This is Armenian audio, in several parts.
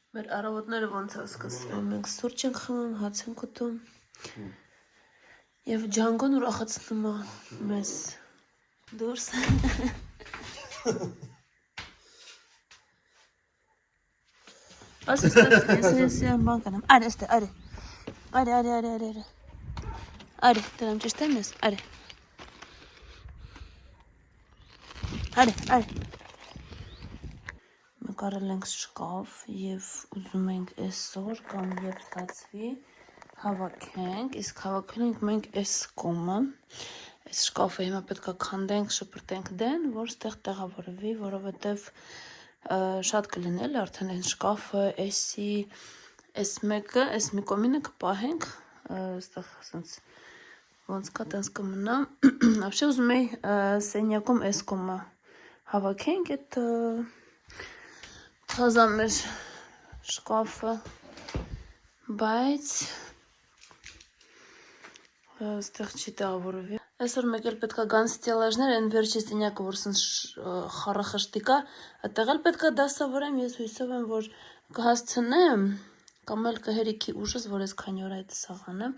Մեր առավոտները ոնց է սկսվում, մենք սուրճ ենք խմում, հաց ենք ուտում և Ջանգոն ուրախացնում է մեզ դուրս։ Ասես ես բան կանեմ, արի, էստե, արի, դրամ ճիշտ եմ ես, արի, մենք առել ենք շկաֆ և ուզում ենք այսօր կամ երբ ստացվի հավաքենք, իսկ հավաքել ենք մենք այս կոմը, այս շկաֆը հիմա պետք է քանդենք, շպրտենք դեն, որ ստեղ տեղավորվի, որովհետև շատ կլինել արդեն այս շկաֆը, այս մեկը, այս մի կոմինը կպահենք, ստեղ ասենց ոնց կա տենց կմնա, ապշե ուզում էի սենյակում այս կոմը հավաքենք այդ թազա մեր շկաֆը, բայց ստեղ չի տեղավորվի։ Այսօր մեկ էլ պետք է գան ստելաժներ, այն վերջի սենյակը, որ սենց խառախշտիկ է, այդտեղ էլ պետք է դասավորեմ, ես հույսով եմ, որ կհասցնեմ, կամ էլ կհերիքի ուժս, որ ես քանի օր այդ սաղանեմ,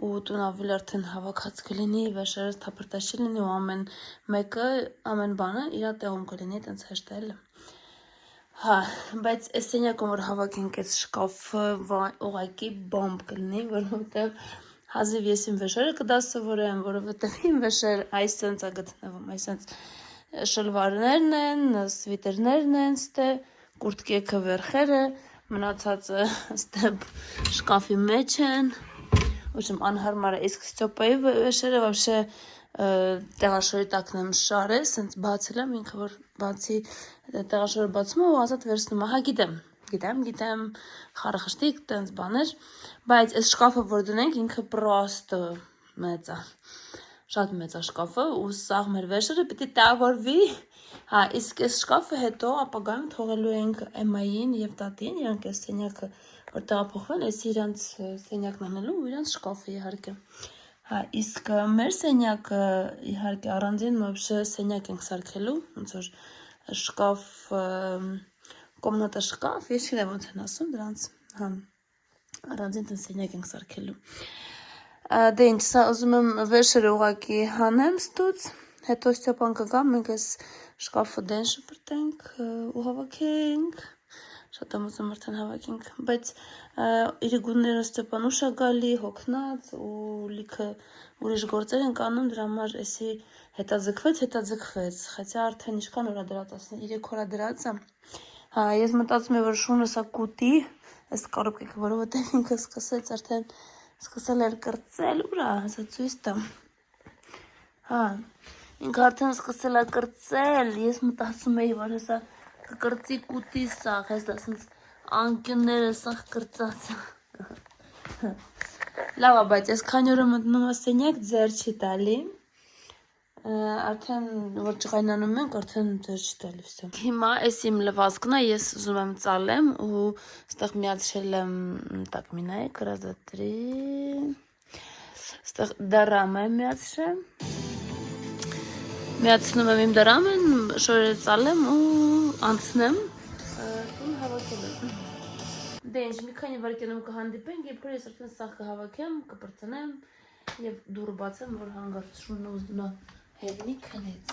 ու տուն ավելի արդեն հավաքած կլինի, վեշերս թափրտած չի լինի, ու ամեն մեկը, ամեն բանը իրա տեղում կլինի, տենց հեշտ է էլը։ Հա, բայց այս սենյակում, որ հավաքենք այս շկաֆը, ուղղակի բոմբ կլինի, որովհետև հազիվ ես իմ վեշերը կդասավորեմ, որովհետև իմ վեշեր այս սենց է գտնվում, այս սենց շլվարներն են, սվիտերներն են, ստե, կուրտկեքը վերխերը, մնացածը ստե շկաֆի մեջ են, ուշմ անհարմար է, իսկ Ստյոպայի վեշերը վաբշե տեղաշորի տակն եմ շարել, սենց բացել եմ, ինքը որ բացի տեղաշորը բացում ու ազատ վերցնում, հա գիտեմ, խարախշտիկ, տենց բաներ, բայց այս շկաֆը, որ դնենք, ինքը պրոստը մեծ է, շատ մեծ է շկաֆը, ու սաղ մեր վեշերը պիտի տեղավորվի, հա, իսկ այս շկաֆը հետո ապագայում թողելու ենք Էմային և տատին, իրանք այս սենյակը, որ տեղափոխվել, այս իրանց սենյակն անելու ու իրանց շկաֆը իհարկե, հա, իսկ մեր սենյակը իհարկե առանձին մոբշը սենյակ ենք սարքելու, ոնց որ շկաֆ, կոմնատը շկաֆ, ես չգիտեմ ոնց են ասում դրանց, հա, առանձին տեն սենյակ ենք սարքելու։ Դե ինչ, սա ուզում եմ վերշերը ուղղակի հանեմ ստուց, հետո Ստյոպան կգա, մենք այս շկաֆը դեն շպրտենք ու հավաքենք, շատ եմ ուզում արդեն հավաքենք, բայց իր գունները Ստյոպան ուշ է գալի, հոգնած ու լիքը ուրիշ գործեր ենք անում, դրա համար էսի հետաձգվեց, խեցա արդեն ինչքան օրա դրած, 13 օրա դրած է, հա, ես մտածում եմ, որ շունը սա կուտի, այս կարոպկեքը, որովհետև ինքը սկսեց արդեն, սկսել էր կրծել, ուրա, հեսա ծույս տամ, հա, ինքը արդեն սկսել է կրծել, ես մտածում էի, որ հեսա կկրծի կուտի սաղ, հեսա սենց անկյունները սաղ կրծած, լավ է, բայց ես քանի օրը մտնում է սենյակ ձեր չի տալի, արդեն որ ճղայնանում ենք, արդեն ձեր չի տալի վսյա։ Հիմա այս իմ լվազգնա ես ուզում եմ ծալեմ ու ստեղ միացրել եմ, տակ մինայի, կրազատրի, ստեղ դարամ եմ միացրեմ, միացնում եմ իմ դարամեն, շորերը ծալեմ ու անցնեմ, տուն հավաքել եմ։ Դե ինչ, մի քանի վարկյանում կհանդիպենք, երբ որ ես արդեն սաղ կհավաքեմ, կպրծնեմ և դուրը բացեմ, որ հանգարց շունը ուզդունա հեղնի քնեց։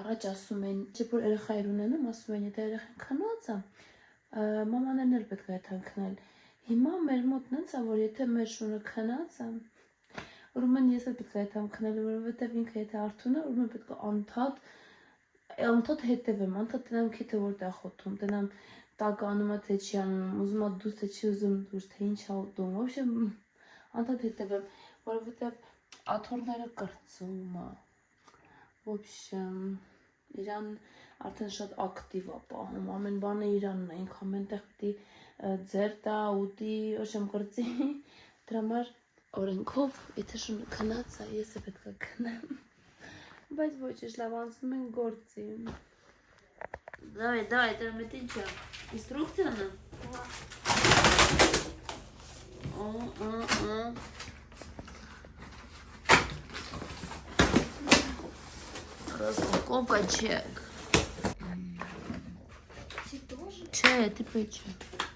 Առաջ ասում են, չէ որ երեխայր ունենում, ասում են, եթե երեխան քնած է, մամաներն էլ պետք է հետ հանքնել։ Հիմա մեր մոտ նենց է, որ եթե մեր շունը քնած է, ուրեմն ես էլ պետք է հետ հանքնել, որովհետև ինքը եթե արթուն է, ուրեմն պետք է անթադ հետևեմ, անթադ տնամ քիթը որտեղ խոտում, տնամ տակը անում է թե չի անում, ուզում է դուս թե չի ուզում դուս, թե ինչ է ուտում, ոբշեմ անթադ հետևեմ, որովհետև աթոռները կրծում է, ոբշեմ, իրան արդեն շատ ակտիվ է պահում, ամեն բանը իրանն է, ինք ամեն տեղ պիտի ձեր տա, ուտի, ոբշեմ կրծի, դրա համար օրենքով, եթե շունը քնած է, ես է պետք է քնեմ, բայց ոչ ես լավ անցնում են գործի։ Давай, это մետ ինչ է, ինստրուկցիան է։ Распаковка чек. Չէ, դի պետք չէ։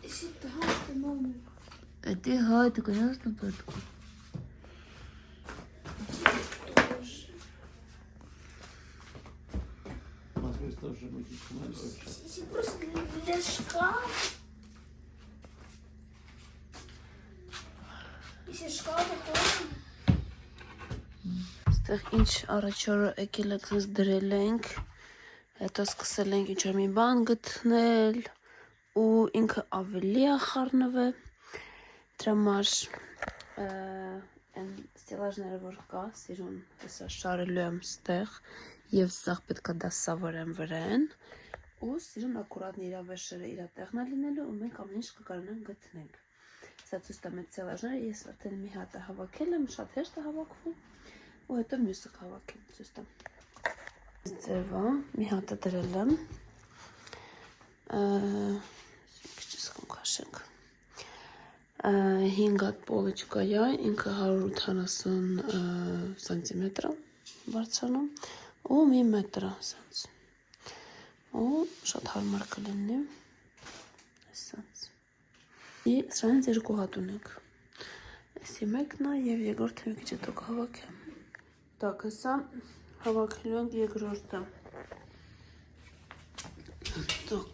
Իշի դահաստը նոմը։ Դի հայ դու գնաս դու պետք։ Իշի պրոստ для шкаф. Իշի շկաֆը տորում։ Ստեղ ինչ առաջորը եկել եք ձեզ դրել ենք, հետո սկսել ենք ինչ-որ մի բան գտնել ու ինքը ավելի է խառնվել, դրա համար այն ստիլաժները որ կա, սիրուն հեսա շարելու եմ ստեղ և սաղ պետք է դասավորեմ վրեն ու սիրուն ակուրատնի իրա վեշերը իրա տեղնա լինելու ու մենք ամեն ինչ կկարողանանք գտնենք։ Սա ցույց տամ այդ ստիլաժները, ես արդեն մի հատ է հավաքել եմ, շատ հեշտ է հավաքվում ու հետո մյուսը հավաքեմ, ցույց տամ։ Ձևա, մի հատը դրել եմ, քիչ սկում քաշենք, 5 հատ պոլոչկա է, ինքը 180 սանտիմետր բարձրանում ու մի մետր սենց, ու շատ հարմար կլինի, սենց, սրանից երկու հատ ունենք, այսի մեկն է և երկրորդը մի քիչ հետո կհավաքեմ։ Так, հեսա հավաքելու ենք երկրորդը։ Так։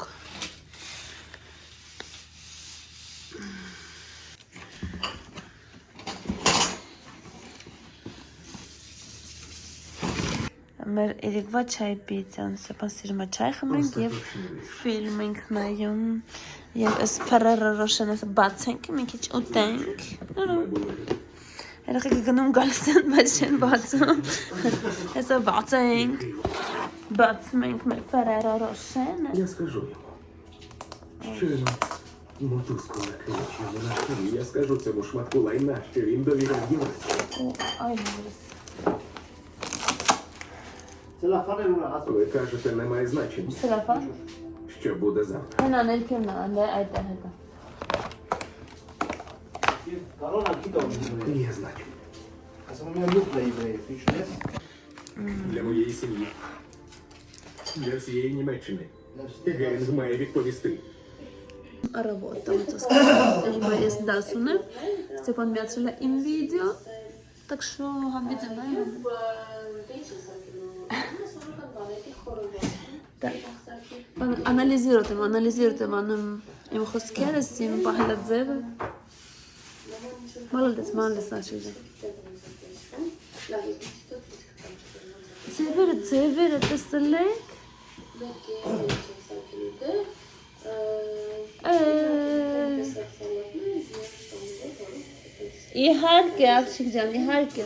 Մեր երեկվա չայ պիցան, սեպան սիրում է չայ խմենք և ֆիլմ ենք նայում և այս Ferrero Rocher-ն ասը բացենք, մի քիչ ուտենք։ Երեխեքը գնում գալիս են, բայց չեն բացում։ Հեսա բացում ենք մեր Ferrero Rocher-ն։ Я скажу ему. Щойно мотузку наклеїв на шиї. Я скажу цьому шматку лайна, що він довіряв Європі. Ай, Ларис. Ви кажете, немає значення. Телефон? Що буде завтра? Հենան ելքերն է, անդե այդ է հետը։ Є значення. Для моєї сім'ї. Для всієї Німеччини. Герінг має відповісти. Առավոտ, տամծը սկսել, հիմա ես դաս ունեմ, Ստեփան միացրել է իմ վիդեո, так что հանդիպեմ նայում։ Անալիզիրոտ եմ անում իմ խոսքերս, իմ պահելաձևը։ Մալդես, աշիժ է։ Ձևերը տեսել եք։ Իհարկե, աղջիկ ջան, իհարկե։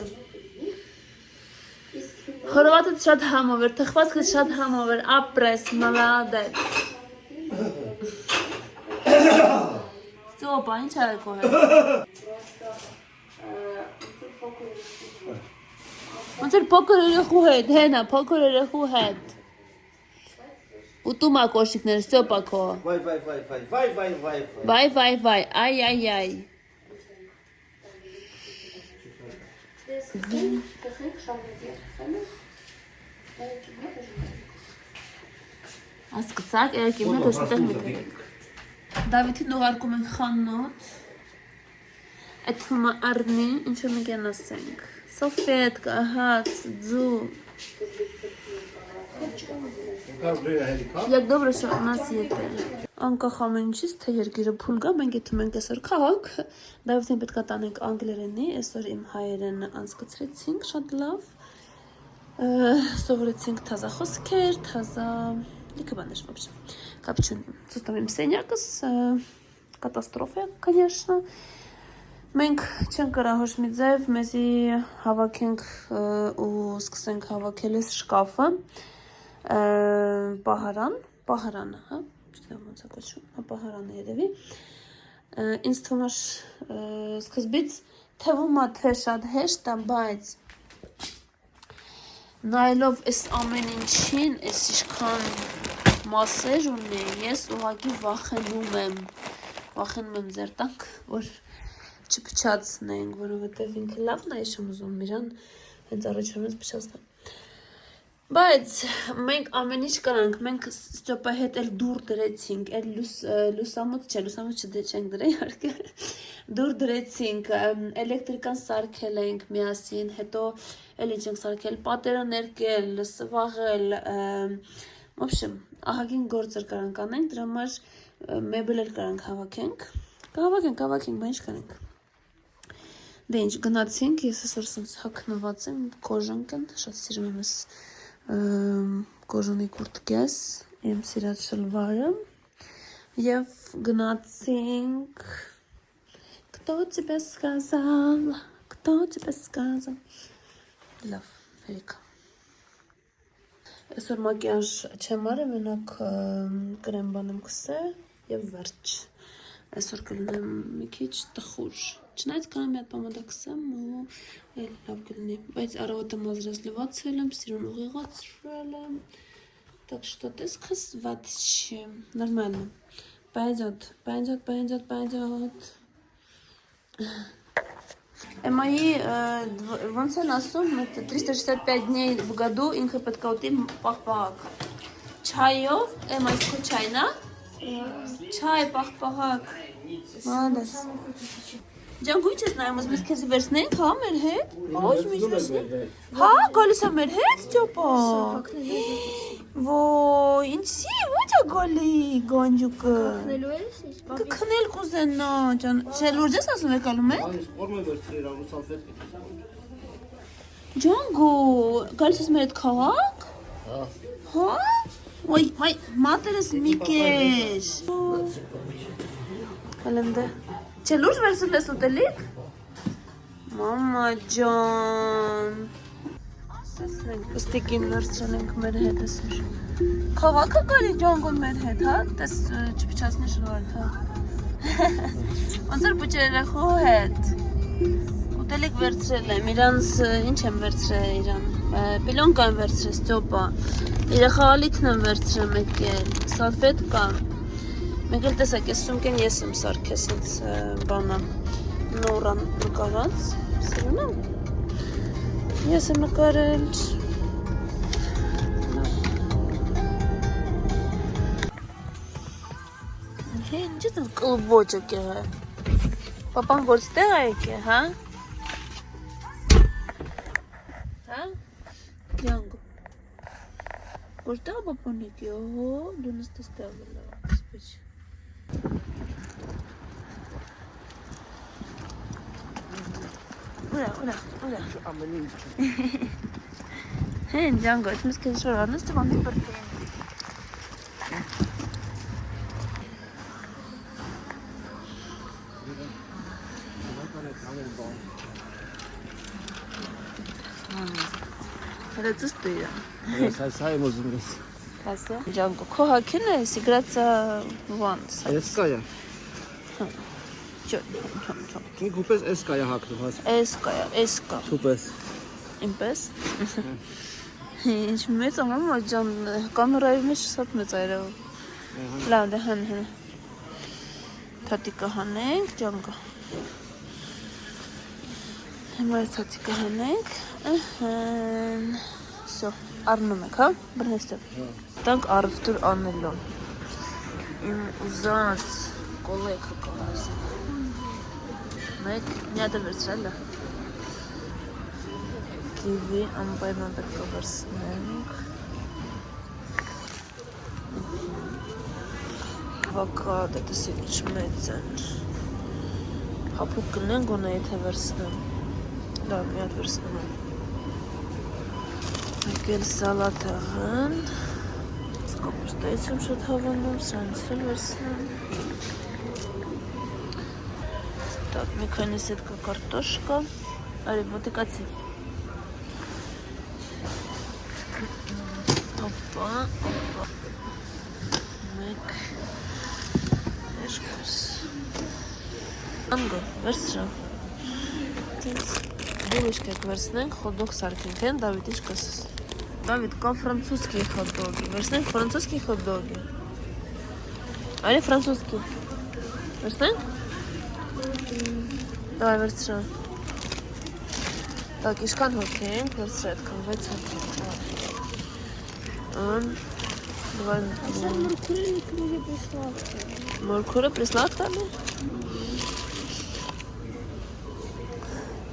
Խորովածդ շատ համով էր, թխվածքդ շատ համով էր, ապրես, մալադետ։ Ստոպա, ինչ արեք օհել։ Ոնց էր փոքր երեխու հետ, հենա, փոքր երեխու հետ։ Ուտում ա կոշիկներ, ստոպա քո։ Վայ, այ։ Հասկացաք, երեկ իմ հետ ոչտեղ մի տերեք։ Դավիթին ուղարկում ենք խանոտ, այդ հումա առնի, ինչ-որ մի կեն ասենք, սոֆետկա, հաց, ձու, Як добре, що у нас є те. Անկախ ամեն ինչից, թե երկիրը փուլ գա, մենք եթե մենք այսօր քաղաք, Դավիթին պետք է տանենք անգլերենի, այսօր իմ հայերենը անցկացրեցինք շատ լավ, սովորեցինք թազա խոսքեր, թազա լիքը բաներ, вообще, կապ չունի։ Ցույց տամ իմ սենյակս, կատաստրոֆա, конечно։ Մենք չենք կարող ոչ մի ձև, մեզի հավաքենք ու սկսենք հավաքել այս շկաֆը, պահարանը, հա, չգիտեմ ոնց է կոչվում, պահարանը երևի։ Ինձ թվում է սկզբից թվում է թե շատ հեշտ է, բայց նայելով այս ամեն ինչին, այս ինչքան մասեր ունի, ես ուղղակի վախենում եմ ձեր տանք, որ չփչացնենք, որովհետև ինքը լավն է, ես չեմ ուզում իրան հենց առաջինից փչացնել։ Բայց մենք ամեն ինչ կանանք, մենք ստոպա հետ էլ դուր դրեցինք, էլ լուսամուտ չդե չենք դրե իհարկե, դուր դրեցինք, էլեկտրիկան սարքել ենք միասին, հետո էլ ինչ ենք սարքել, պատերը ներկել, սվաղել, ոբշեմ, ահագին գործեր կարանք անենք, դրա համար մեբել էլ կարանք հավաքենք, կհավաքենք, բա ինչ կանենք։ Դե ինչ գնացինք, ես այսօր սենց հագնված եմ, կոժոնք են, շատ սիրում եմ ես կոժոնի կուրտկես, իմ սիրած շլվարը և գնացինք Кто тебе сказал, լավ, հերիք Այսօր մակիաժ չեմ արել, մենակ կրեմ բանեմ կսե և վերջ Այսօր կլնեմ մի քիչ տխուր Չնայց կանեմ մի հատ պամադա կսեմ ու էլ լավ կլնի, բայց առավոտը մազրես լվացել եմ, սիրուն ուղեղացրել եմ, так что ты сказватчи, нормально, пойдет. Эмои, ոնց են ասում, 365 дней в году ինքը պետք է ուտի պաղպաղակ, չայով, էմա իսկ քո չայն, չայ, պաղպաղակ, մալադես Ջան գույչ ես նայում, ես մեզ քեզի վերցնենք, հա, մեր հետ, ոչ միջ վերցնենք, հա, գալիս է մեր հետ, ճոպա, ոյ, ինչի, ոչ է գալի, գանջուկը, կքնել կուզենա, ջան, շելուրջ ես ասում եկալում է, ջանգո, գալիս ես մեր հետ քաղաք, հա, ոյ, մատերս մի կեշ, կալեմ դե, Չէ լուրջ վերցել ես ուտելիք? Մամա ջան Տեսնենք, պստիկին վերցրել ենք մեր հետ այսօր Քաղաքը գալի ջանգոն մեր հետ, հա? Տես չպիչացնի շլվարդ, հա? Ոնց որ բուջերախու հետ Ուտելիք վերցրել եմ, իրանց ինչ եմ վերցրել իրան Պիլոնկա եմ վերցրել, ստյոպա Իրախաղալիքն եմ վերցրել մեկել, սալֆետկա Մենք էլ տեսակ ես սումկեն ես եմ սարքես ինձ բանը նորան նկարած, սիրուն եմ, ես եմ նկարել, ինչ ես կլուբոջը կեղը, պապան գործ տեղ է եկե, հա? Հա? Յանգո, գործ տեղ է պապան եկե, օհո, դունս տես տեղ է լավ, սպեչ Ուրա Հեն, ջանգո, ես մեզ կեզ շոր արնես տվան դի բրտին Հələ ծուստ դույրա Սայ մոզում ես Հասը Ջանգո, քո հակին է, սիգրացա վանց Էսկայա Չո Կին կուպես էսկայա հակնում հաս Էսկա Թուպես Ինպես Ինչ մեծ ամամա ջան, կամերայի մեջ շատ մեծ այրավ Լավ դե հան Թատիկը հանենք, ջանգո Հիմա ես թատիկը հանենք Սո, արնում եք, հա, բրնեստև Տանք առվտուր անելոն Իմ ուզած կոլեքը կողասը Մեկ, մի հատ էլ վերցրել է Կիվի անպայման պետք է վերցնենք Ավոկադո, տեսեք ինչ մեծ են Հապուկ կնենք գոնե եթե վերցնեմ Լավ, մի հատ վերցնում եմ Եկել սալաթեղն Կապուստայից եմ շատ հավանում, սրանից էլ վերցնեմ Так, մի քանի սետկա կարտոշկա Արի, մոտիկացի Հոպա Մեկ Երկուս Անգո, վերցրա Բուրիշկ եք վերցնենք, խոդոկ սարքենք են, Դավիդ ինչ կասես Դավիդ, կա ֆրանցուսկի խոդոգի, վերցնենք ֆրանցուսկի խոդոգի Արի, ֆրանցուսկի Վերցնենք Давай վերցրա Так, իշքան հոգենք, վերցրա այդքան 6 հոգենք Ան, давай. Сам моркурник мне прислал. Моркура присладка ли?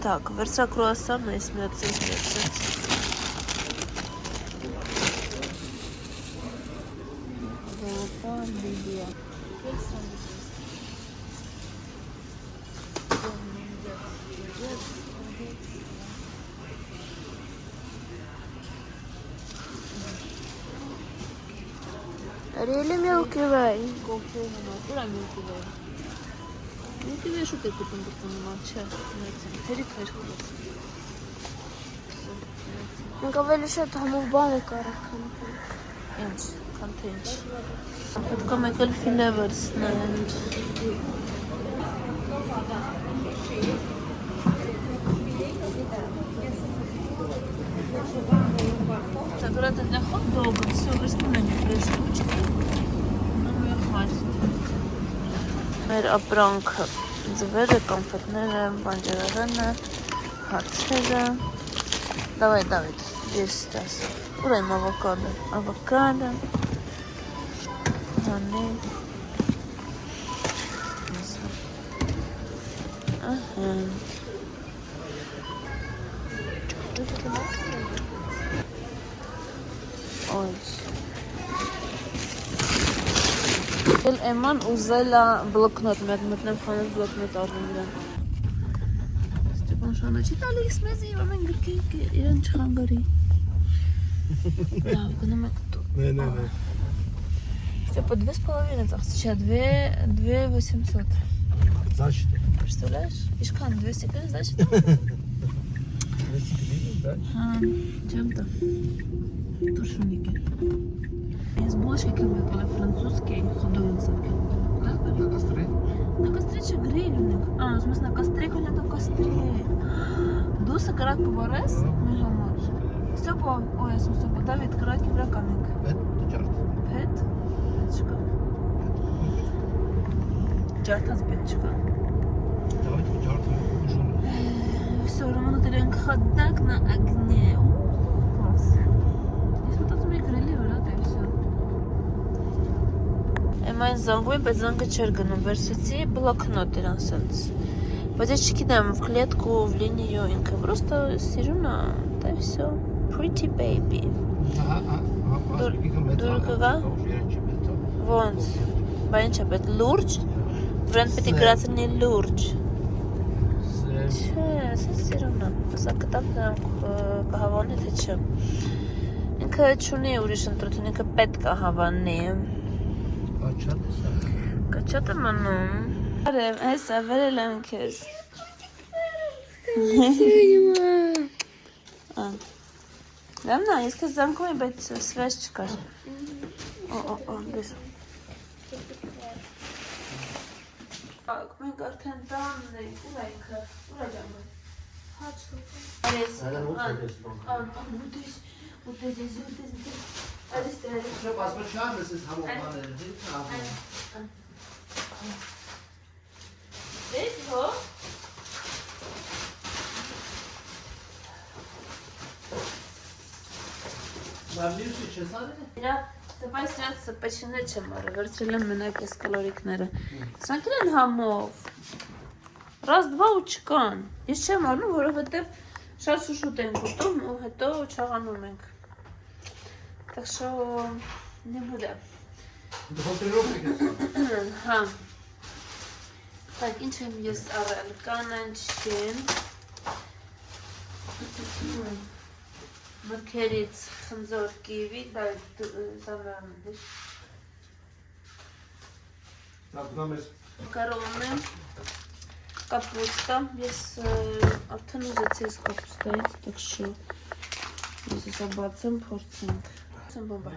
Так, верса круассан, и смеется. Really Milky Way? Milky Way շուտ է գտնում բրծնում, չէ, հերիք վերքուց։ Մենք ավելի շատ համով բան է կարակ։ Ինչ, կանթե ինչ։ Պետք է մեկ էլ ֆիլե վերցնենք։ Так, это для хот-дога, все, растянуть 2 штучки. Ну, мне хватит. Մեր ապրանքը, ձվերը, կոնֆետները, բանջարեղենը, հացերը։ Давай, Давид, здесь сейчас. Ураем авокадо. Авокадо. Аны. Ага. Ой. Էման ուզել է բլոկնոտ, մեկ մտնեմ խանութ բլոկնոտ առնում իրան։ Ստեփան Շանը չի տալիս մեզ եւ ամեն գրքիկ իրան չխանգարի։ Լավ, գնում եք դու։ Ne. Все по 2,5 ծախսի, չէ, 2,800։ Значит, Представляешь? Ишкан, 200 гривен, значит? Чем-то. Тушеники. Из булочки купила французский ходовый закин. на костре. На костре че гриль. В смысле на костре, коли на костре. Дуса карат поварес, ми хамаш. Все по, ой, все по Давид каратки вракамик. Пет? Петчика. Джартас петчика. Давайте жарко ужин. Все, Роман Таренко ходак на огне. Класс. Здесь вот тут мы грили, вроде, и все. Այն զանգում, բայց զանգը չէր գնում, վերցեցի բլոկնոտ իրան սենց։ Բայց ես չգիտեմ, в клетку, в линию, ինքը просто սիրուն է, դա и все. Pretty baby։ Դուր կգա։ Ոնց։ Բա ինչ է պետք լուրջ։ Վրան պետք է գրածնի լուրջ։ Չէ, սենց սիրուն է։ Սա կտամ նրանք կհավանի, թե չէ։ Ինքը չունի ուրիշ ընտրություն, ինքը պետք է հավանի։ Կաչատ եմ անում։ Արև, հեսա, վերել եմ կեզ։ Լամնա, ես կեզ զամքում եմ, բայց սվեզ չկար։ Բես։ Մենք արդեն տանն ենք, ուր այնքը, ուր է ճամը։ Հաչու։ Արես, ուտեզ, Արես դեր։ Все, посмотрим, если с хамованы. Դες հո։ Մամիրսի չեսան է։ Իրա սպայս նրանց սպեչինը չեմ արը, վերցրել եմ մենակ ես կալորիկները։ Սրանք են համով։ Раз, два ու չկան։ Ես չեմ արնում, որովհետև շատ շուշուտ ենք ուտում ու հետո չաղանում ենք։ Так что не буде. Հա։ Так, ինչ եմ ես արել, կանանչին, մրգերից խնձոր կիվի, դա զավրան դիշ, մակարոնը, կապուստա, ես արդեն ուզեցի ես կապուստայից, так что ես եսա բացեմ, փորձենք, բացեմ բոմբա։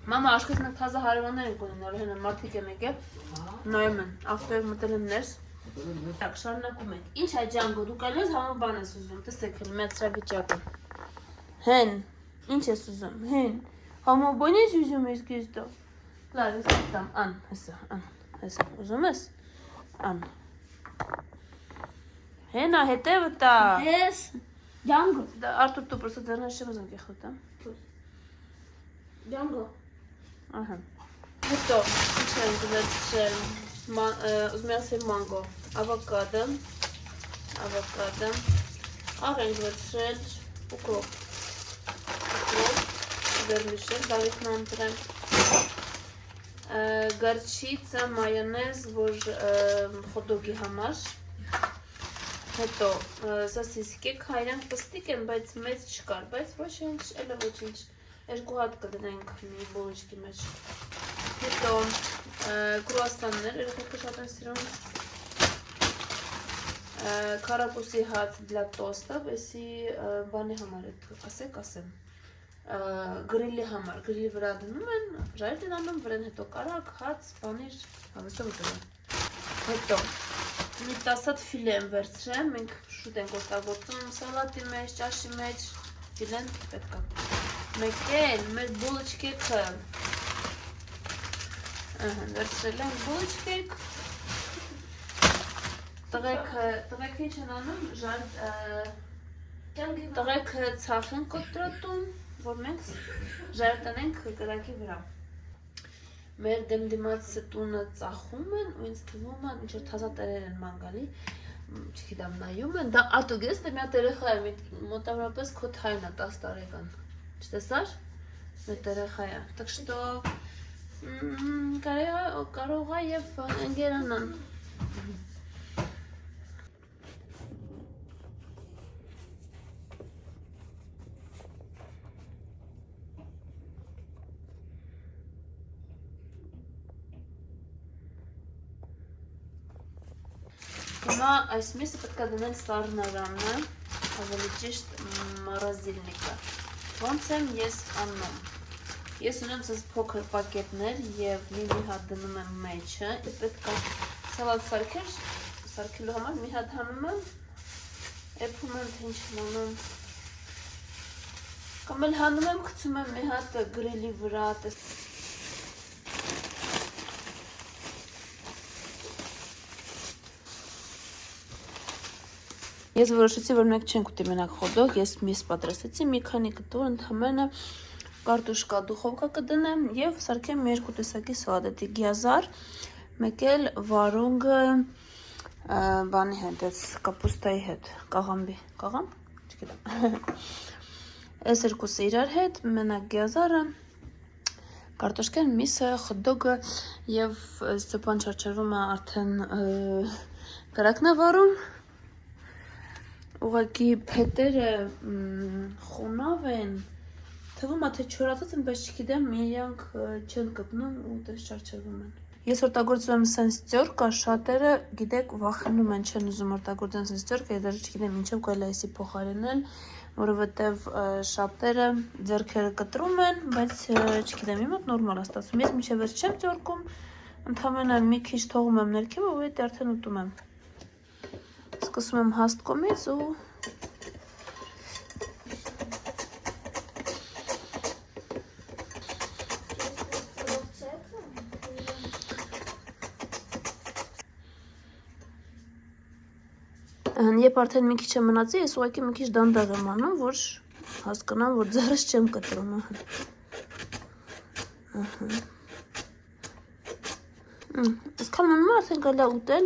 Մամա, աշխես մենք թազը հարևաններ ենք ունենալ, հենը մարդիկ եմ եկել, նայում են, ավտոյով մտել եմ ներս, Так, շարունակում ենք, ինչ է ջանգո, դու կալես համը բան ես ուզում, տեսեք էլ մեծրավիճակը, հեն, ինչ ես ուզում, հեն, համը բան ես ուզում ես գեստո, լավ, ես կտամ, հեսա, ուզում ես, Հենա, հետևը տա։ Ես Django. Արտուր դու պրոստը ձեռնաշ չեմ ուզում կեխոտա։ Django. Ահա։ Հետո, ինչ ենք վերցրել, ուզում եմ ասել մանգո, ավոկադո, աղ ենք վերցրել, ուկրոպ, վերմիշել, Դավիթն անտրեմ, գարչիցա, մայոնեզ, որ խոդոգի համար, հետո սասիսկեք, հայրանք պստիկ են, բայց մեծ չկար, բայց ոչինչ, էլը ոչինչ, երկու հատ կդնենք մի բոլոչկի մեջ, հետո կրուասաններ, երեխեքը շատ են սիրում, քարակուսի հաց դլա տոստը, վեսի բանի համար է, ասեմ, գրիլի համար, գրիլի վրա դնում են, ժայր են անում, վրեն հետո կարակ, հաց, բանիր, հավեսով ուտում, հետո մի 10 հատ ֆիլե եմ վերցրեմ, մենք շուտ ենք օգտագործում սալատի մեջ, ճաշի մեջ, ֆիլեն պետք է, մեկ էլ մեր բոլոչկեքը, վերցրել եմ բոլոչկեք, տղեքը ինչ են անում, տղեքը ցախ են կոտրատում, որ մենք ժայրտանենք կրակի վրա։ Մեր դեմդիմաց տունը ծախում են ու ինձ թվում են ինչ-որ թազա տերեր են մանգալի, չգիտեմ նայում են, դա ատուգես դե մի հատ երեխա է, մոտավորապես քո թայրն է 10 տարեկան, չտեսար, մեր երեխա է, так что կարող է եւ ընկերանան։ Հիմա այս միսը պետք է դնել սառնարանը, ավելի ճիշտ մորազիլնիկը, ոնց եմ ես անում, ես ունեմ սս փոքր պակետներ և մի հատ դնում եմ մեջը, պետք է սալատ սարքելու համար մի հատ հանում եմ, էպում եմ թե ինչ եմ անում, կամ էլ հանում եմ, կցում եմ մի հատ գրիլի վրա, Ես որոշեցի, որ մենք չենք ուտի մենակ խոդոկ, ես միս պատրաստեցի, մի քանի կտոր ընդհանրապես կարտուշկա դուխովկա կդնեմ եւ սարքեմ մի երկու տեսակի սալատ, գիազար, մեկ էլ վարունգը բանի հետ, այս կապուստայի հետ, կաղամբ, չգիտեմ։ Այս երկուսը իրար հետ, մենակ գիազարը, կարտուշկան, միսը, խոդոկը եւ Ստեփան չարչարվում է արդեն կրակն է վարում։ Ուղղակի փետերը խոնավ են, թվում է թե չորացած են, բայց չգիտեմ, իրանք չեն կպնում ու տես չարչարվում են։ Ես օգտագործում եմ սենստյորկա, շատերը գիտեք վախենում են, չեն ուզում օգտագործեն սենստյորկա, ես դեռ չգիտեմ ինչով կարելի է այսի փոխարինել, որովհետև շատերը ձեռքերը կտրում են, բայց չգիտեմ, իմ մոտ նորմալ է ստացվում։ Ես մինչև վերջ չեմ ձեռքում, ընդհանրապես մի քիչ թողում եմ ներքևը, ու հետո արդեն ուտում եմ։ Սկսում եմ հաստ կողմից ու Երբ արդեն մի քիչ է մնացի, ես ուղղակի մի քիչ դանդաղ եմ անում, որ հասկանամ, որ ձեռս չեմ կտրում։ Այսքան մնում է, արդեն կարելի է ուտել։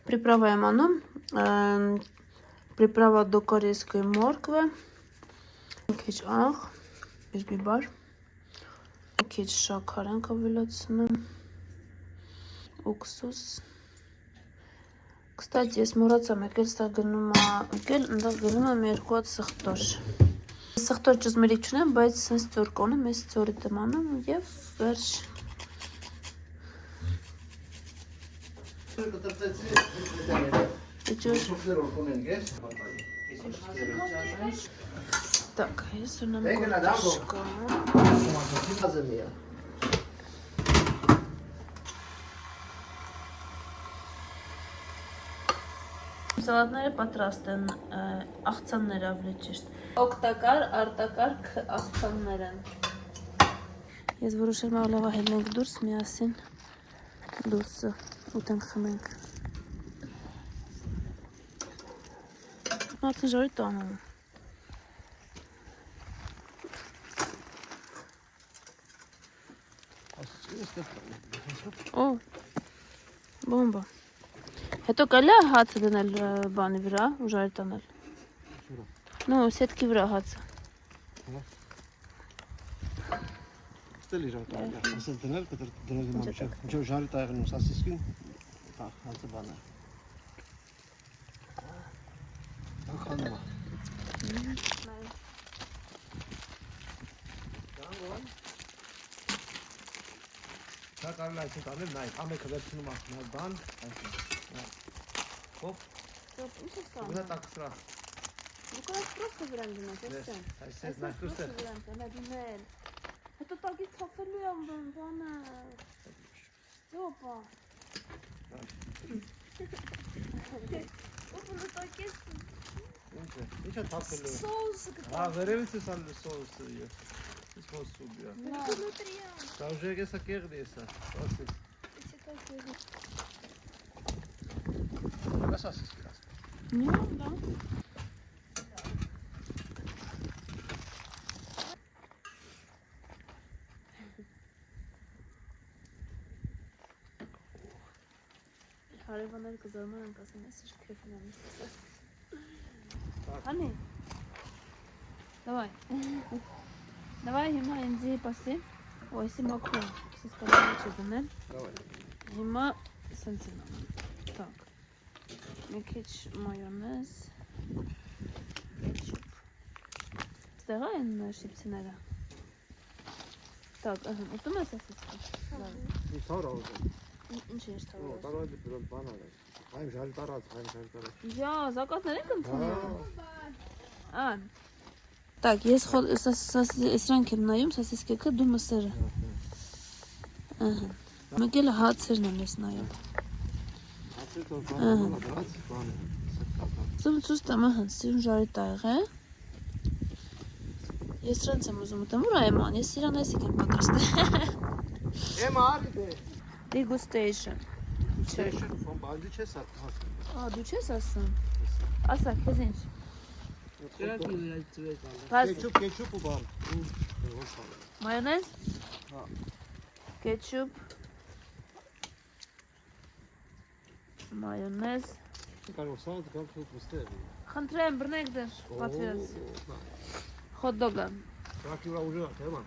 Приправа եմ անում, приправа до корейской морквы, քիչ աղ, բիբար, քիչ շաքար ենք ավելացնում, уксус։ Кстати, ես մոռացա, մեկ էլ սա գնում եմ երկու հատ սխտոր։ Սխտոր ճզմերիկ չունեմ, բայց սենց ծոր կոնեմ, ես ծորիտ եմ անում և վերջ։ Так, ես ունեմ կորտուշկա։ Սալատները պատրաստ են, աղցաններ ավելի ճիշտ։ Օգտակար, արտակարգ աղցաններ են։ Ես որոշել եմ լավա հելնենք դուրս, միասին դուրսը ուտենք խմենք։ արդեն ժարի տանում։ Օ, բոմբա։ Հետո կարելի է հացը դնել բանի վրա ու ժարի տանել։ Նո, սետքի վրա հացը։ Ստել իրար տալ, ասել դնել, կդր դնել հիմա միջև, միջև ժարի տայղն ու սասիսկին, հացը բանը։ Ախանումա։ Դա կարել այսին տանել, նայ, ամեքը վերցնում ախնար բան, այսին, հոպ, Ինչ է սա։ ուզա տակ սրա, Դու կարաս պրոստը վրան դնես, էսեն։ այսեն, նայ, տուստեր, վրան դնել։ Հետո տակից թափելու եմ բանը։ Ստոպա։ Ոպը տակից ինչ է թափելու, սոուսը կտա։ վերևից ես ալու սոուսը, ես ոնց սուբիա, դա ուժե եսա կեղդ եսա, ասի, ես ասիս կրաս, Նյա, դա։ Հարևանները կզարման են կասեն, ես իր քեֆին եմ իսպասել։ Հանի, Давай հիմա ինձի պասի, ոսի մոքրում, սիս կալանի չի դնել, հիմա սենց եմ անում, տակ, մի քիչ մայոնեզ, կետչուպ, ստեղա են շիպցիները, տակ, ուտում ես ասիսկը, մի թարա ուզեմ, ինչ ես թավը, տարոյ դիպրոտ բան արես, այմ ժάλι տարած, Յա, զակատներ ենք ընդունում, ան, Так, ես սրանք եմ նայում, սասիսկեքը դու մսերը։ Մեկ էլ հացերն եմ ես նայում։ Զում ծուս տամ ահան, սիրուն ժարի տայղ է։ Ես սրանց եմ ուզում ուտեմ, ուր այման, ես իրան այսիկ եմ պատրաստել։ Եմ արի դե։ Degustation։ Degustation, ֆոն բալդի չես ասում։ Դու չես ասում։ Ասա, քեզ ինչ։ Կեչուպ ու բան։ Մայոնեզ։ Կեչուպ։ Մայոնեզ։ Կարող սալատ կամ թուղթ մստեր։ Խնդրեմ, բռնեք ձեր պատվիրած։ Հոտ-դոգը։ Սրակի վրա ուժը թեման։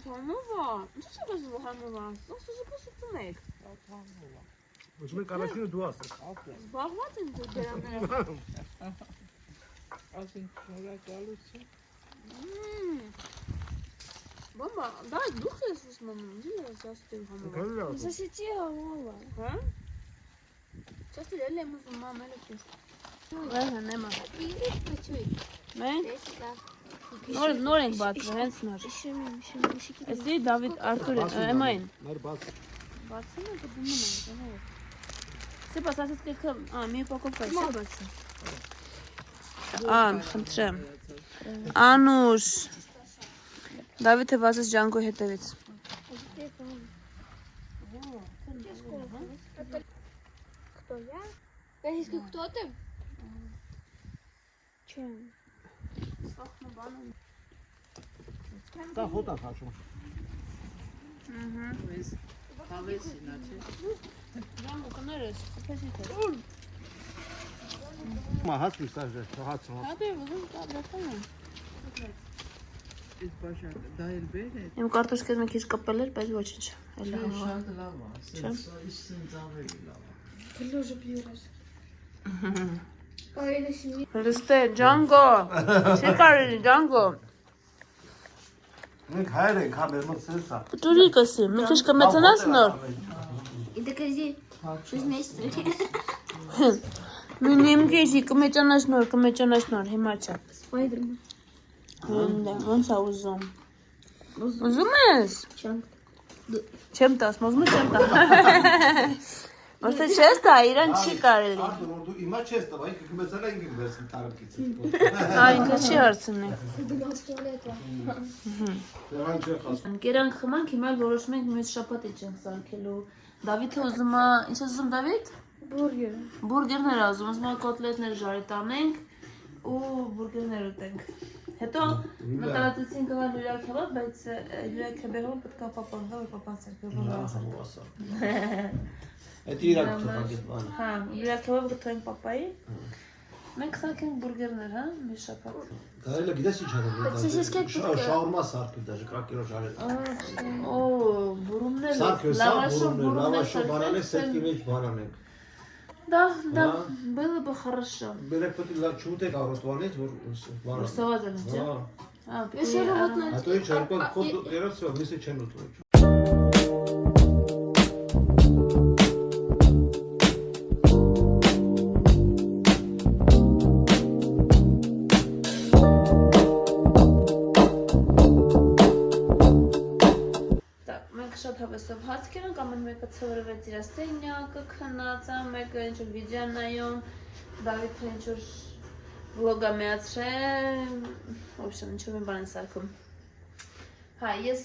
Համովա, ինչ է գազու համովա, սոսը կոսը տնեք։ Ոչ մենք առաջինը դու ասես։ Զբաղված են ձեր դերանները։ Ասին շնորհակալություն։ Բամա, դա դուք ես ուզում եմ, ինչ ես ասում համովա։ Սասիցի համովա։ Հա? Չասի էլ եմ ուզում մամելը քիչ։ Վայ նեմա։ Պաչուի։ Մենք Դեսկա։ նոր ենք բացվել, հենց նոր։ Շիմի։ Էսի Դավիթ Արտուր Էմային։ Մեր բաց։ Բացում եք դնում են, դե։ Սեպա սասիսկեքը, մի упаковка է։ Մաբացը։ Ան, խնդրեմ։ Անուշ։ Դավիթը վազեց Ջանգո հետևից։ Кто я? Десиска, кто ты? Чем? Դա հոտ է քաշում։ Հավես ինաչե։ Ջանգո կներես, պես իթես։ Մա հաց միսաժը, հացը։ Հա դե ուզում կաբրակում եմ։ Իսկ բաշակ, դա էլ բեր է։ Իմ կարտոշկեզ մի քիչ կպել էր, բայց ոչինչ։ Էլի համա։ Շատ լավ է, սենց ավելի լավ է։ Тоже пьешь. Ой, это семья. Լստե, Ջանգո։ Չի կարելի, Ջանգո։ Մենք հայր ենք, հա մեր մոտ սենսա։ Ջուրի կսի, մի քիչ կմեծանաս նոր։ И докази. 6 месяцев. Մինիմ քեզի կմեծանաս նոր, հիմա չէ։ Спайдермен. Ոնց է ուզում։ Ուզում ես։ Чем? Չեմ տաս, մոզմու չեմ տա։ Ոստե չես տա, իրան չի կարելի։ Դու իմա չես տա, բայց կմեցանա ինքն վերցնի տարակից։ Ինքը չի հարցնի։ 12 лет. Դեռ չի խոսում։ Կերանք խմանք, հիմա որոշում ենք մյուս շաբաթ չենք սարքելու։ Դավիթը ուզում է, ինչ ուզում Դավիթ։ Բուրգեր։ Բուրգերներ ասում, ասում են կոտլետներ ժարի տանենք ու բուրգերներ ուտենք։ Հետո մտածեցին գալ լյուրա քեբաբ, բայց լյուրա քեբաբը պետք է պապանվա, որ պապանցեր քեբաբը։ Այդ իրակ թողարկել բանը։ Հա, լյուրա քեբաբը գտանք պապայի։ Մենք խաղանք բուրգերներ, հա, մի շաբաթ։ Կարելի է գիտես ինչ անել։ Շաուրմա սարքել դաժե կրակերով жарել։ Օ, բուրումներ, лавашом бананы сетки մեջ банանենք։ Да, было бы хорошо. Բերեք պետք է չուտեք առոտվանից, որ բանը։ Սովածը չէ։ Հա։ Ես երևոտնա։ Հետո ինչ երկու խոտ երած սա միսը չեն ուտում։ Շատ հավեսով հացքեր ենք, ամեն մեկը ծվրվեց իր սենյակը, քնած, մեկը ինչ-որ վիդեո նայում, Դավիթը ինչ-որ վլոգա միացրել, в общем, ինչ-որ մի բան են սարքում։ Հա, ես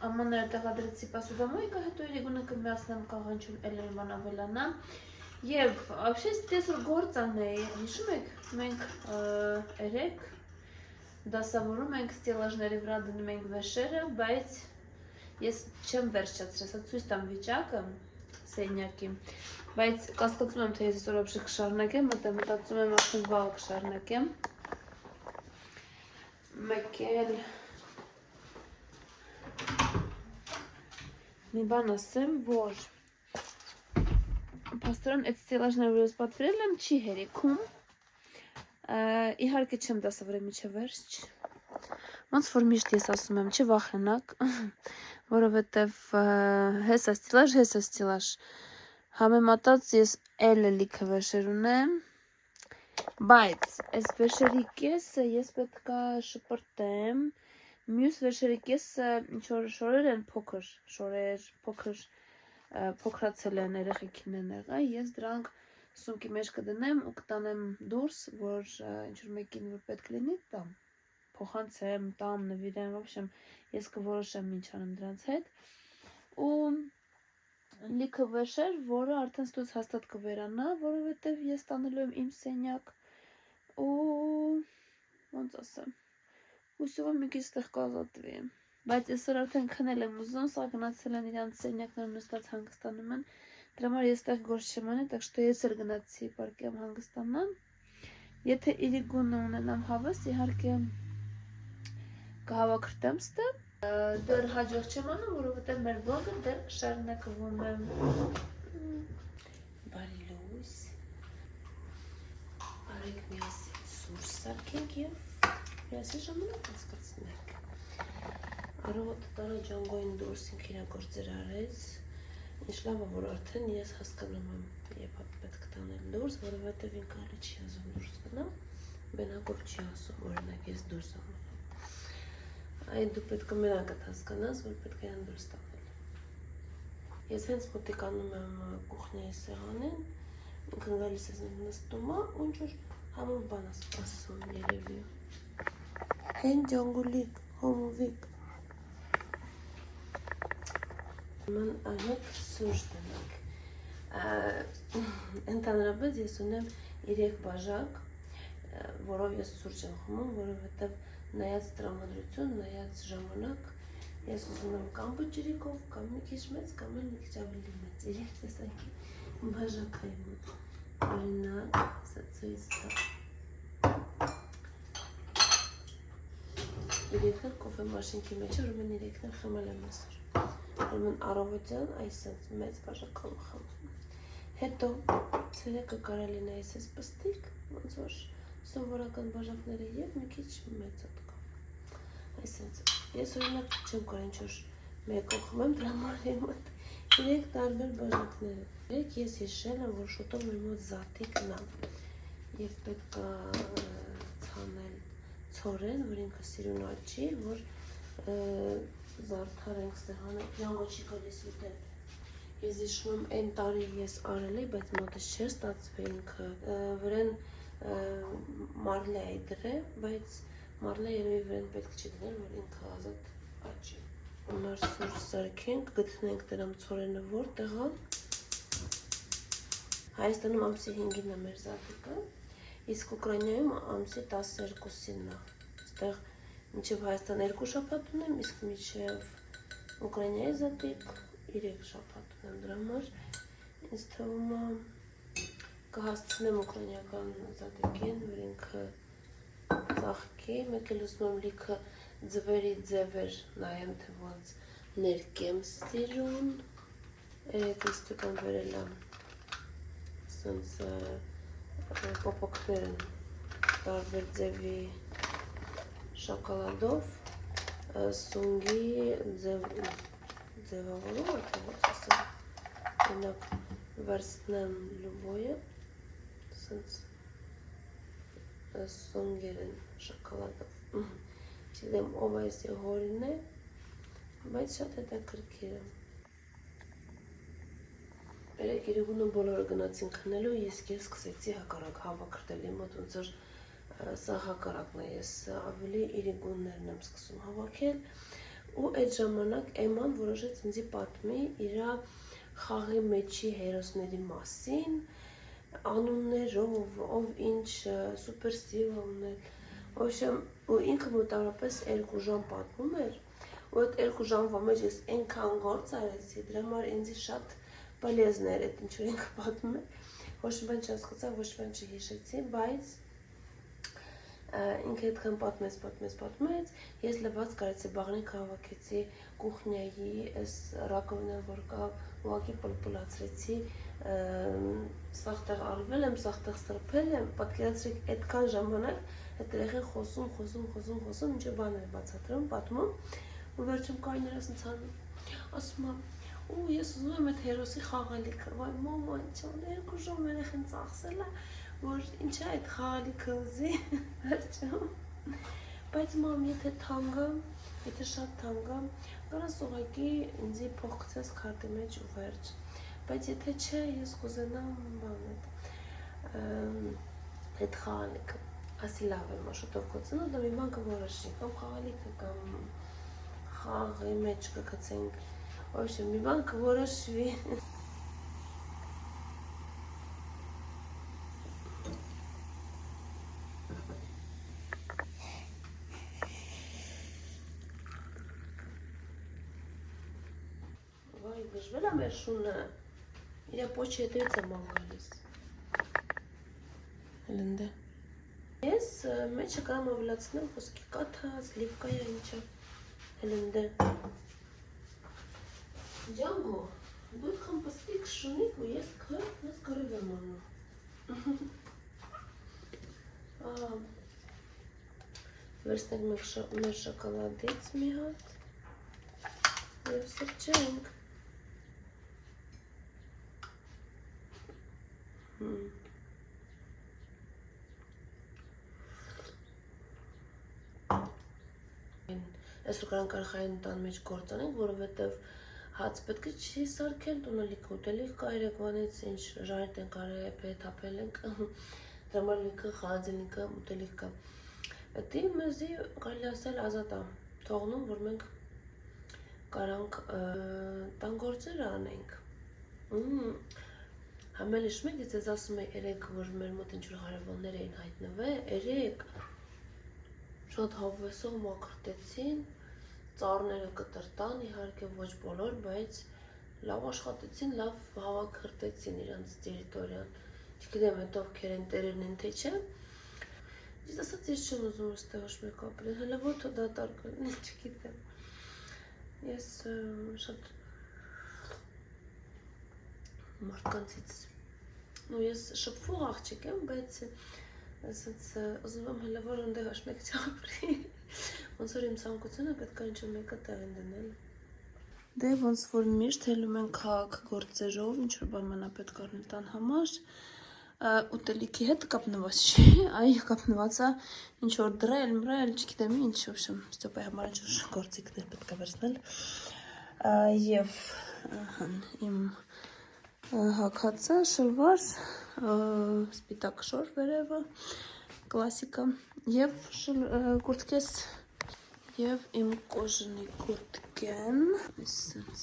ամանները տեղադրեցի պասուդամոյկա, հետո իրիգունը կմիացնեմ կաղ ինչ-որ էլ են բան ավելանա։ Եվ, вообще, ես գործ անեի, հիշում եք, մենք երեք դասավորում ենք ստիլաժների վրա դնում ենք վեշերը, բայց ես չեմ վերջացրել, սա ցույց տամ վիճակը սենյակի, բայց կասկածում եմ, թե ես այսօր ապշի կշարունակեմ, մտածում եմ արդեն վաղը կշարունակեմ։ Մեկ էլ մի բան ասեմ, որ փաստորեն այդ ստիլաժները, որ ես պատվիրել եմ, չի հերիքում, իհարկե չեմ դասավորել մինչև վերջ, ոնց որ միշտ ես ասում եմ, չվախենաք, որովհետև հեսա ստիլաժ, համեմատած ես էլը լիքը վեշեր ունեմ, բայց այս վեշերի կեսը ես պետք է շպրտեմ, մյուս վեշերի կեսը ինչ-որ շորեր են փոքր, փոքրացել են երեխեքին են եղա, ես դրանք սումքի մեջ կդնեմ ու կտանեմ դուրս, որ ինչ-որ մեկին որ պետք լինի տամ, փոխանցեմ, տամ, նվիրեմ, в общем, ես կորոշեմ ինչ անեմ դրանց հետ ու լիքը վեշեր, որը արդեն ստուց հաստատ կվերանա, որովհետև ես տանելու եմ իմ սենյակ ու ոնց ասեմ, հույսով եմ մի քիչ ստեղ կազատվի, բայց այսօր արդեն քնել եմ ուզում, սա գնացել են իրանց սենյակները նստած հանգստանում են, դրա համար ես ստեղ գործ չեմ անի, так что ես էլ գնացի պարկեմ հանգստանամ, եթե իրիգունը ունենամ հավես, իհարկե կհավաքրտեմ ստե, դեռ հաջող չեմ անում, որովհետև մեր վլոգը դեռ շարունակվում է։ Բարի լույս։ Արեք միասին սուրճ սարքենք և միասին ժամանակ անցկացնենք։ Առավոտը տարա Ջանգոյին դուրս ինք իր գործեր արեց, ինչ լավ է, որ արդեն ես հասկանում եմ, երբ պետք է տանել դուրս, որովհետև ինքը հələ չի ասում դուրս գնա, բնակով չի ասում, օրինակ ես դուրս եմ։ Այդ դու պետք է մենակ հասկանաս, որ պետք է յան դուրս տանել։ Ես հենց մոտիկ անում եմ կուխնյայի սեղանին, ինքն գալիս ես նստում է, ու ինչ-որ համով բան ասում երևի։ Հեն ջանգուլիկ, հոմովիկ։ Ման անհետ սուրճ դնենք։ Ընդհանրապես ես ունեմ 3 բաժակ, որով ես սուրճ եմ խմում, որովհետև նայած տրամադրություն, նայած ժամանակ, ես ուզում եմ կամ բջրիկով, կամ մի քիչ մեծ, կամ էլ մի քիչ ավելի մեծ, 3 տեսակի բաժակային մոտ, օրինակ, սա ցույց տա։ Երեքն կոֆե մաշինքի մեջ, ուրեմն 3-ն խմել եմ այսօր, ուրեմն առավոտյան այսպես մեծ բաժակով խմում։ Հետո ցերեկը կարելի նայես այս պստիկ, ոնց որ սովորական բաժակները և մի քիչ մեծոտ կա, այսենց, ես օրինակ չեմ կար ինչ-որ մեկով խմեմ դրա համար մոտ 3 տարբեր բաժակները, ես հիշել եմ, որ շուտով մեր մոտ զատիկն է և պետք է ցանել ցորեն, որ ինքը սիրուն աճի, որ զարդարենք սեղանը, յանգո չի գալիս ուտել, ես հիշում եմ այն տարի ես արել էի, բայց մոտս չէր ստացվի ինքը, վրեն մարլե է դրե, բայց մարլե երևի վրեն պետք չի դնել, որ ինքը ազատ աճի։ Ունար սուրճ սարքենք, գտնենք դրամ ցորենը որտեղ է, Հայաստանում ամսի 5-ին է մեր զատիկը, իսկ Ուկրաինայում ամսի 12-ին է։ Այստեղ մինչև Հայաստան 2 շաբաթ ունեմ, իսկ մինչև Ուկրաինայի զատիկ 3 շաբաթ ունեմ, դրա համար ինձ թվում է կհասցնեմ ուկրաինական զատիկին, որ ինքը ծաղկի, մեկ էլ ուզում եմ լիքը ձվերի ձևեր նայեմ, թե ոնց ներկեմ սիրուն, ես տկան վերել եմ սենց պոպոքներ են տարբեր ձևի շոկոլադով, սունգի ձևավորում, թե ոնց ասեմ, մենակ վերցնեմ լուբոյը, սենց սունգեր են շոկոլադով, չգիտեմ ով այսի հորին է, բայց շատ հետաքրքիր է։ Երեք Երևանը բոլորը գնացին քնելու, ես սկսեցի հակառակ հավաքրտել իմ մոտ, ոնց որ սա հակառակն է, ես ավելի իրիկուններն եմ սկսում հավաքել, ու այդ ժամանակ Էման որոշեց ինձի պատմի իր խաղի մեջի հերոսների մասին, անուններով, ով ինչ սուպեր սիրո ունել, ու ինքը մոտավորապես 2 ժամ պատմում էր, ու այդ 2 ժամվա մեջ ես այնքան գործ արեցի, դրա համար ինձի շատ պալեզն էր այդ ինչ որ ինքը պատմում է, ոչ մի բան չհասկացա, ոչ մի բան չհիշեցի, բայց ինքը այդքան պատմեց, ես լվաց կարեցի բաղնիք հավաքեցի կուխնյայի այս ռակովինան, որ կա, ուղղակի պլպլացրեցի, սաղտեղ արվել եմ, սաղտեղ սրբել եմ, պատկերացրեք այդքան ժամանակ այդ երեխեն խոսում, ինչ բան էր բացատրում, պատմում, ու վերջում կայները սնցանում, ասում եմ, ու ես ուզում եմ այդ հերոսի խաղալիքը, վայ մամա, ինչ 2 ժամ երեխեն ծախսել է, որ ինչ է այդ խաղալիքը ուզի, վերջում, բայց մամ, եթե թանգամ, եթե շատ թանգամ, կարաս ուղղակի ինձի փող գցես քարտի մեջ ու վերջ, բայց եթե չէ, ես կուզենամ այդ խաղալիքը, ասի լավ եմ, շուտով կոծնու, դա մի բան կորոշի, կամ խաղալիքը, կամ խաղի մեջ կգցենք, В общем, մի բան կորոշվի։ Վայ, դժվել է մեր շունը, իր պոչի հետևից եմ անգալիս։ Հելնդե։ Ես մեջը կարամ ավելացնեմ խոսքի կաթա, սլիվկայա ինչա, հելնդե։ Ջանգո, դու այդքան պստիկ շունիկ ու ես կարև եմ անում։ Վերցնենք մեր շոկոլադից մի հատ և սրճենք։ Այսօր կարանք արխային տան մեջ գործանենք, որովհետև հաց պետք է չի սարքել, տունը լիքը ուտելիք կա երեկվանից, ինչ ժարիտ ենք արել, պետ հապել ենք, դրա համար լիքը խաղաձելիքը ուտելիք կա։ Դա մեզի կարելի ասել ազատ է թողնում, որ մենք կարանք տան գործերը անենք։ Համել իշում եք, ես ձեզ ասում եմ երեք, որ մեր մոտ ինչ-որ հարևաններ էին հայտնվել, երեք շատ հավեսող մաքրտեցին, ծառները կտրտան, իհարկե ոչ բոլոր, բայց լավ աշխատեցին, լավ հավաքրտեցին իրանց տերիտորիան, չգիտեմ հետո ովքեր են տերերն են, թե չէ, ես ասաց ես չեմ ուզում ստեղ ոչ մեկ ապրել, հələ ոտը դատարկ լինի, չգիտեմ, ես շատ մարդկանցից, ես շփվող աղջիկ եմ, բայց ուզում եմ հələ որ ընդեղ ոչ մեկ չապրի, ոնց որ իմ ցանկությունը պետք է ինչ-որ մեկը տեղին դնել։ Դե ոնց որ միշտ հելում են քաղաք գործերով, ինչ-որ բան մնա պետք առնել տան համար, ուտելիքի հետ կապնված չի, այ կապնված է ինչ-որ դրել, մրել, չգիտեմ ինչ, ոբշեմ, ստոպայի համար ինչ-որ գործիքներ պետք է վերցնել, և իմ հագածը, շլվար, սպիտակ շոր վերևը, կլասիկա, և կուրտկես, և իմ կոժնի կուրտկեն, այսպես,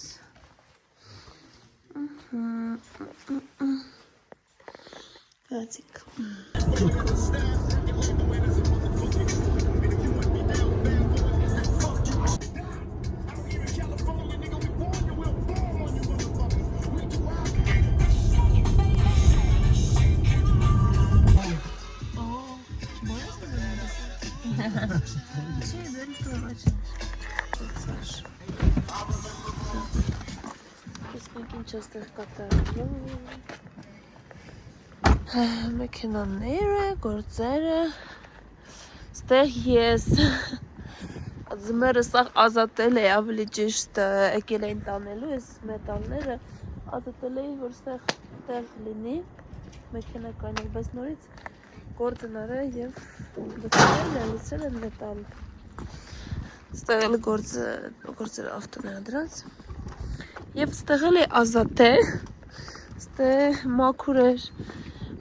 Գացիկ։ Տեսնենք ինչ այստեղ կատարվում։ Մեքենաները, գործերը։ Ստեղ ես ձմերը սաղ ազատել է ավելի ճիշտ եկել էին տանելու ես մետալները ազատել էի որ ստեղ տեղ լինի մեքենա կանել բայց նորից գործն արա եւ լցրել են մետալ ստեղ էլ գործերը ավտոները դրանց եւ ստեղ էլ է ազատել ստեղ մաքուր էր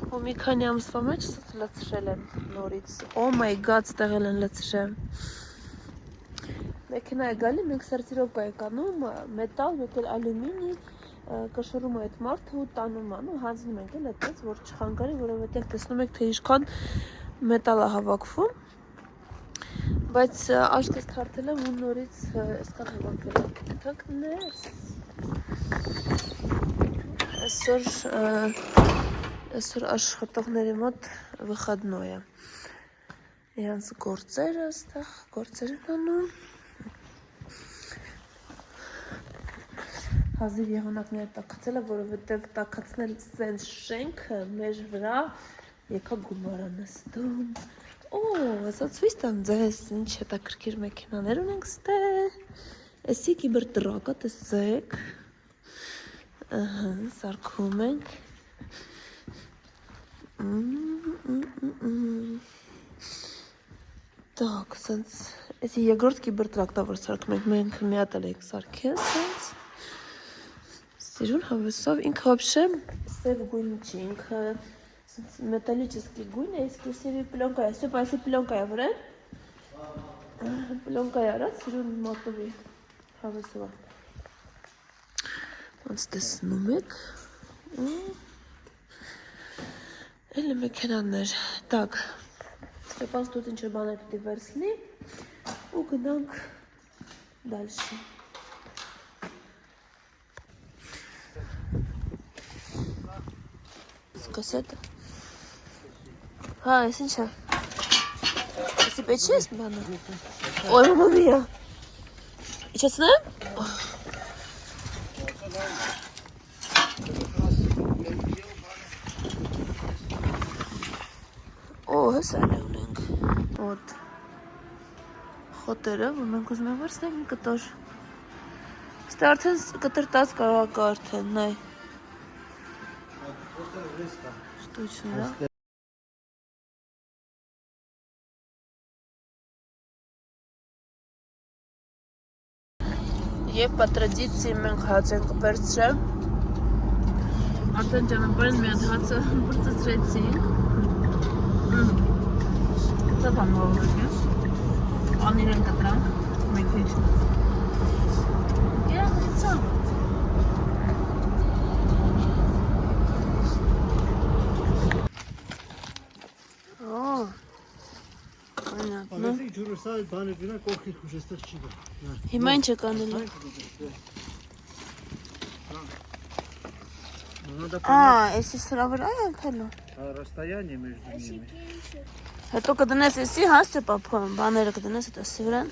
ու մի քանի ամսվա մեջ լցրել են նորից oh my god ստեղ էլ են լցրել Մեքենա է գալի, մենք սերտիրովկա ենք անում, մետալ, մեկ էլ ալյումինի, կշռում է այդ մարդը ու տանում ան ու հանձնում ենք էլ այդպես, որ չխանգարի, որովհետև տեսնում եք, թե ինչքան մետալ է հավաքվում, բայց աչքս թարթել եմ ու նորից այսքան հավաքվել եմ, թանքներս, այսօր աշխատողների մոտ վխադնո է, իրանց գործերը ստեղ, գործեր են անում, Հազիվ եղանակները տակացել է, որովհետև տակացնել սենց շենքը մեր վրա եկա գումարա նստում։ Օ, ասա ցույց տամ ձեզ, ինչ հետաքրքիր մեքենաներ ունենք ստեղ։ Էսի կիբերտրակը տեսեք։ Ահա, սարքում ենք։ Так, սենց, էսի երկրորդ կիբերտրակտա, որ սարքում ենք, մենք մի հատ էլ ենք սարքել սենց։ Սիրուն հավեսով, ինքը вообще սև գույն չի, ինքը металлический գույն է, իսկ սևի պլոնկա է, սյոպ այսի պլոնկա է վրեն, պլոնկա է արած, սիրուն մատովի հավեսով, ոնց տեսնում եք, էլ մեքենաներ, так, Ստեփանս դուք ինչ բաներ պիտի վերցնի ու գնանք դալշի Կասետը։ Հա, ես ինչ է։ Եսի պեչի ես բանը։ Ոյ, մամա միա։ Իչացնեմ։ Օ, հեսա էլ ունենք։ Ոտ։ Խոտերը, որ մենք ուզում ենք վերցնենք մի կտոր։ Ստե արդեն կտրտած կարող արդեն, նայ։ Точно, да? Եվ по традиции մենք հաց ենք վերցրել։ Արդեն ճանապարհին մի հատ հացը բրծեցրեցինք։ Դա բանով է։ Անիրեն կտրանք, մեկ քիչ։ Եա, իցա։ Ալեսիկ ջուրը սա այդ բանը գնա կողքիր խուշ էստեղ չի գա։ Հիմա ինչ եք անելու։ Էսի սրա վրա է ընկնելու։ Расстояние между ними։ Հետո կդնես էսի, հա, Ստեփան, բաները կդնես այդ էսի վրան։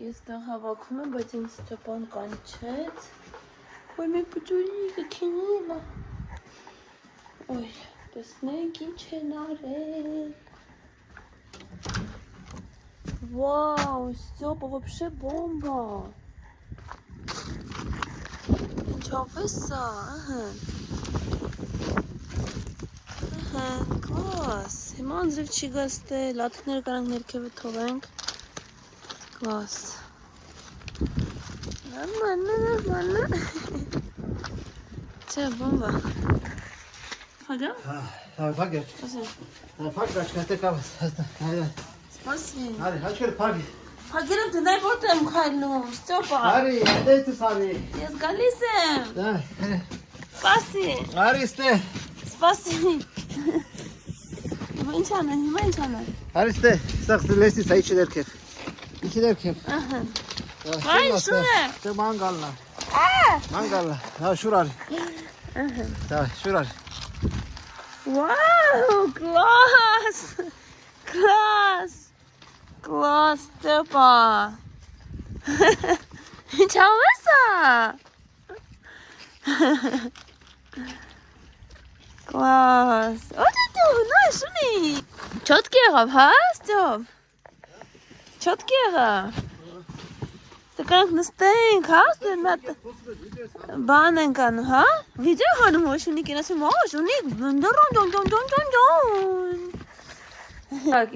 Ես դա հավաքում եմ, բայց ինձ Ստեփան կանչեց։ Ոյ մի պուտուրի կքինի։ Ոյ Տեսնենք ինչ են արել։ Вау, Степа вообще бомба. Ничего веса, ага, класс. Հիմա անձրև չի գաստել, լատիկները կարանք ներքևը թողենք։ Класс. Նորմալը։ Չէ, բոմբա։ Հագա։ Փագեր։ Փագ դաշկատե կավս։ Սպասի։ Արի, հաճկեր փագի։ Փագերում դնայ որտե եմ քայլում, Ստեփա։ Արի, դեյցս արի։ Ես գալիս եմ։ Դա։ Սպասի։ Արիստե։ Սպասի։ Ինչ անա։ Արիստե, սա լեսի ցայ չդերքև։ Ինչի դերքև։ Ահա։ Այն շուրը։ Դե մանգալնա։ Մանգալնա։ Հա շուրարի։ Ահա։ Դա շուրարի։ Wow, класс! Класс, Степа! Чего это? Класс! Вот это, ну, шуни! Четкий раб, ха, Степ? Четкий раб? Ты как настроен, ха? Բանենկան, հա? Վիդեո հանում ոչ ունի կինասի մոժ ունի դոն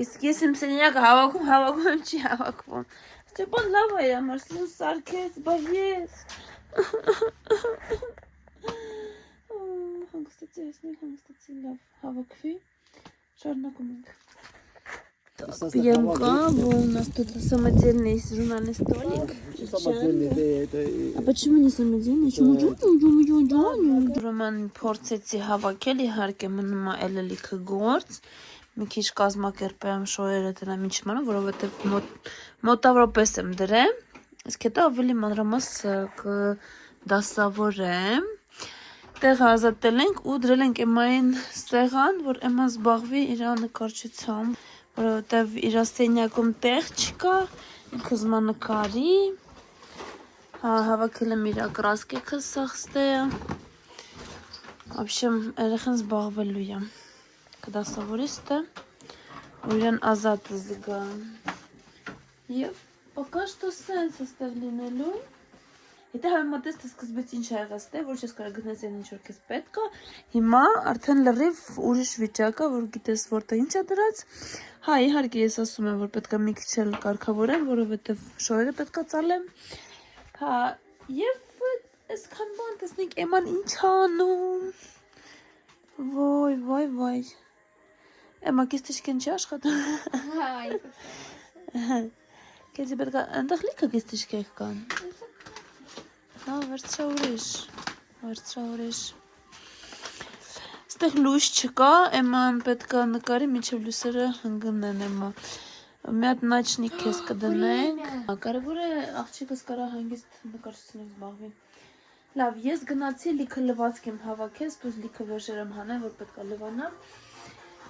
իսկ ես իմ սենյակը հավաքում եմ չի հավաքվում Ստեփան լավ է համար սին սարքեց բա ես հանգստացի լավ հավաքվի շարունակում ենք Пьем каву, у нас тут самодельный журнальный столик. А почему не самодельный? Ուրեմն փորձեցի հավաքել, իհարկե մնում է էլելիքը գործ։ Մի քիչ կազմակերպեմ շոյերը դրա ինչ մնում, որովհետև մոտավորապես եմ դրեմ։ Իսկ հետո ավելի մանրամասն կդասավորեմ։ Տեղը ազատել ենք ու դրել ենք Էմմային սեղան, որ Էմման զբաղվի իր նկարչությամբ, որովհետև իր սենյակում տեղ չկա, ինքը զմանկարի։ Հավաքել եմ իր կրասկեքը սախստեը։ В общем, երեխան զբաղվելու է։ Կդասավորիստը, որ իրան ազատ զգա։ Եվ пока что սենց ստեղ լինելու։ Եթե համեմատես թե սկզբից ինչ ա եղած թե, որ չես կարող գտնես այն ինչ որ քեզ պետք է, հիմա արդեն լրիվ ուրիշ վիճակ է, որ գիտես որտեղ ինչ է դրած։ Հա, իհարկե ես ասում եմ, որ պետք է մի քիչ էլ կարգավորեմ, որովհետև շոյերը պետք է ծալեմ։ Հա, եւ այսքան բան տեսնենք Էմման ինչ անում։ Ոյ։ Էմմա կիստիշկեն չի աշխատում։ Հայ։ Քեզ պետք է այնտեղ լիքը կիստիշկեր կան։ Հա, վերցրաուրիշ։ Ստեղ լույս չկա, Էմման պետք է նկարի միջև լույսերը հնգնեն Էմմա։ Մի հատ նաչնիկ քեզ կդնենք։ Կարևոր է աղջիկս կարա հանգիստ նկարչությունով զբաղվի։ Լավ, ես գնացի լիքը լվացք եմ հավաքել, դուզ լիքը վերջեր եմ հանել, որ պետք է լվանամ։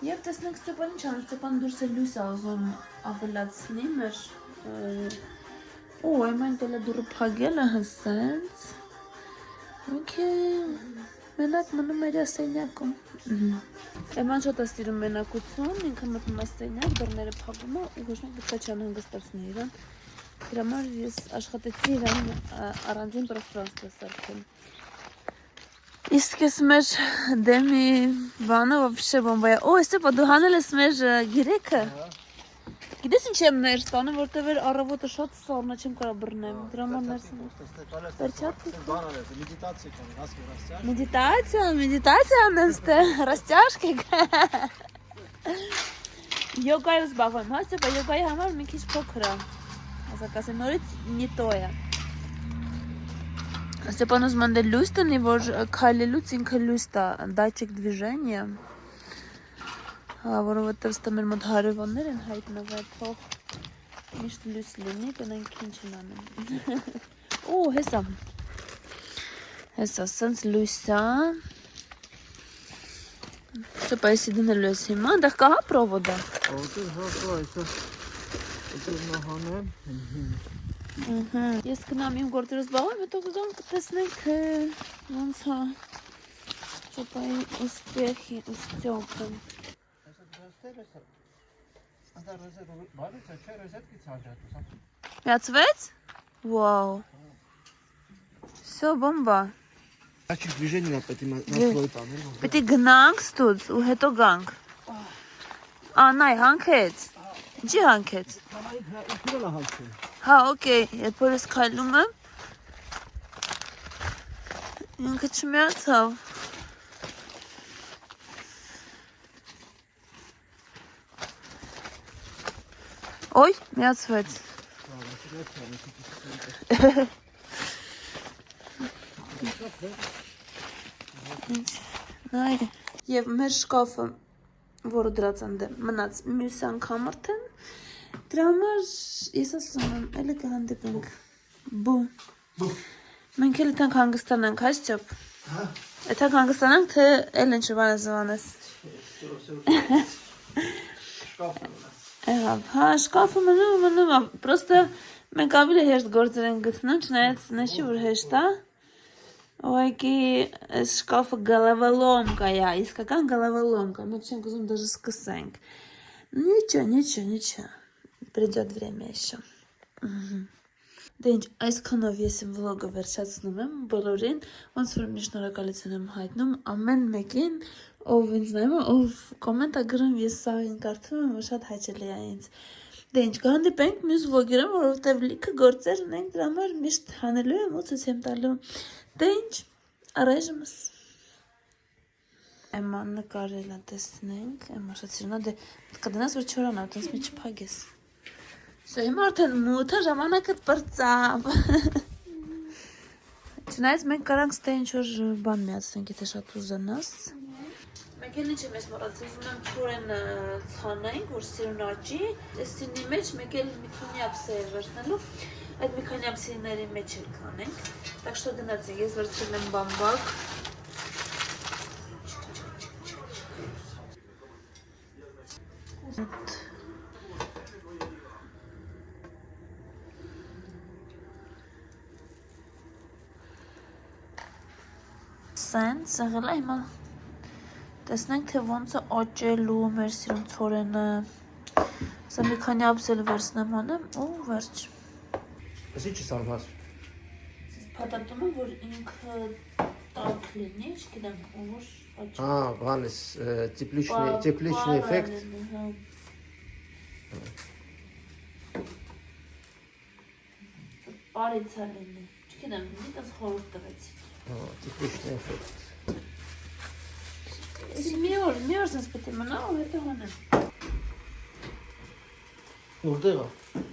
Եվ տեսնենք Ստեփան ինչ անում, Ստեփան դուրս է լույս ազում ավելացնի մեր Օ, Էմման տելը դուրը փագել է հսենց։ Okay, մենակ մնում էր սենյակում։ Էմման շատ է սիրում մենակություն, ինքը մտնում է սենյակ, դռները փակում է ու ոչ մեկ պետք է չանհանգստացնի իրան։ Դրա համար ես աշխատեցի իրան առանձին պրոստրանստվը սարքել։ Իսկ ես մեր դեմի բանը вообще բոմբա է։ Օ, Ստեփա, դու հանել ես մեր գիրեքը։ Գիտես ինչ եմ ներս տանում, որտեղ էր առավոտը շատ սառն է, չեմ կարող բռնեմ։ Դրա համար ներս եմ։ Перчатки. Медитация անեմ ստեղ, ռաստյաշկի։ Յոգայով զբաղվում եմ, հա, Ստեփա, յոգայի համար մի քիչ փոքր է։ Ասած ասեմ, նորից նիտո է։ Ստեփան ուզում է լույս տնի, որ քայլելուց ինքը լույս տա, դայչիկ движение։ Որովհետև ստե մեր մոտ հարևաններ են հայտնվել, թող միշտ լույս լինի, տնենք ինչ են անում։ Օ, հեսա, սենց լույս է։ Ստեփա, եսի դնելու ես հիմա, այնտեղ կա հա պրովոդը։ Ես գնամ իմ գործերս զբաղվեմ, հետո կգամ կտեսնենք ոնց է Ստեփայի ուստեխի, ուստյոքը։ Միացվեց? Վաու։ Всё, բոմբա։ Ակի движение պետք է մասնոյ տանել։ Պետք է գնանք ստուց ու հետո գանք։ Նայ, հանքեց։ Ինչի հանքեց։ Հա, օքեյ, երբ որ ես քայլում եմ, ինքը չմիացավ։ Օй, միացվեց։ Նայր, եւ մեր շկաֆը, որը դրած են դեմ, մնաց մյուս անգամ արդեն, դրա համար ես ասում եմ, էլի կհանդիպենք, բու, մենք էլ ետանք հանգստանանք, հայ Ստյոպ, ետանք հանգստանանք, թե էլ ինչ վանես, հա, շկաֆը մնում, պրոստը մենք ավելի հեշտ գործեր են գտնում, չնայած նշի, որ հեշտ է, ուղղակի շկաֆը головоломка է, իսկական головоломка, մենք չենք ուզում даже սկսենք, նիչո, придет время еще. Դե ինչ, այսքանով ես իմ վլոգը վերջացնում եմ, բոլորին, ոնց որ մի շնորհակալություն եմ հայտնում, ամեն մեկին, ով ինձ նայում է, ով կոմենտ է գրում, ես սաղին կարդում եմ, որ շատ հաճելի է ինձ։ Դե ինչ, կհանդիպենք մյուս վլոգերում, որովհետև լիքը գործեր ունենք, դրա համար միշտ հանելու եմ ու ցույց եմ տալու։ Դե ինչ, առայժմս Էման նկարել է, տեսնենք, Էմա շատ սիրուն է, դե պետք է դնաս, որ չորանա, տենց մի չփագես։ Սա հիմա արդեն մութը ժամանակդ պրծավ։ Չնայած մենք կարանք ստե ինչ-որ բան միացնենք, եթե շատ ուզենաս։ Մենք էլ ինչ եմ ես մոռացել, ուզում եմ ցորեն ցանենք, որ սիրուն աճի, տեսինի մեջ մեկ էլ մի քանի ափսե է վերցնելու, այդ մի քանի ափսեների մեջ էլ կանենք, так что գնացինք, ես վերցրել եմ բամբակ, սենց եղել է հիմա տեսնենք թե ոնց է աճելու մեր սիրուն ցորենը սա մի քանի ափսել վերցնեմ անեմ ու վերջ Εσύ τι սարված։ Փաթաթում եմ որ ինքը տաք լինի չգիտեմ որ աճի բանես тепличный эффект։ Բարիցա լինի չգիտեմ դիտած խորհուրդ տվեցի Тепличный эффект։ Если մի օր sense պետք է մնա ու հետո հանեմ Որտեղ է։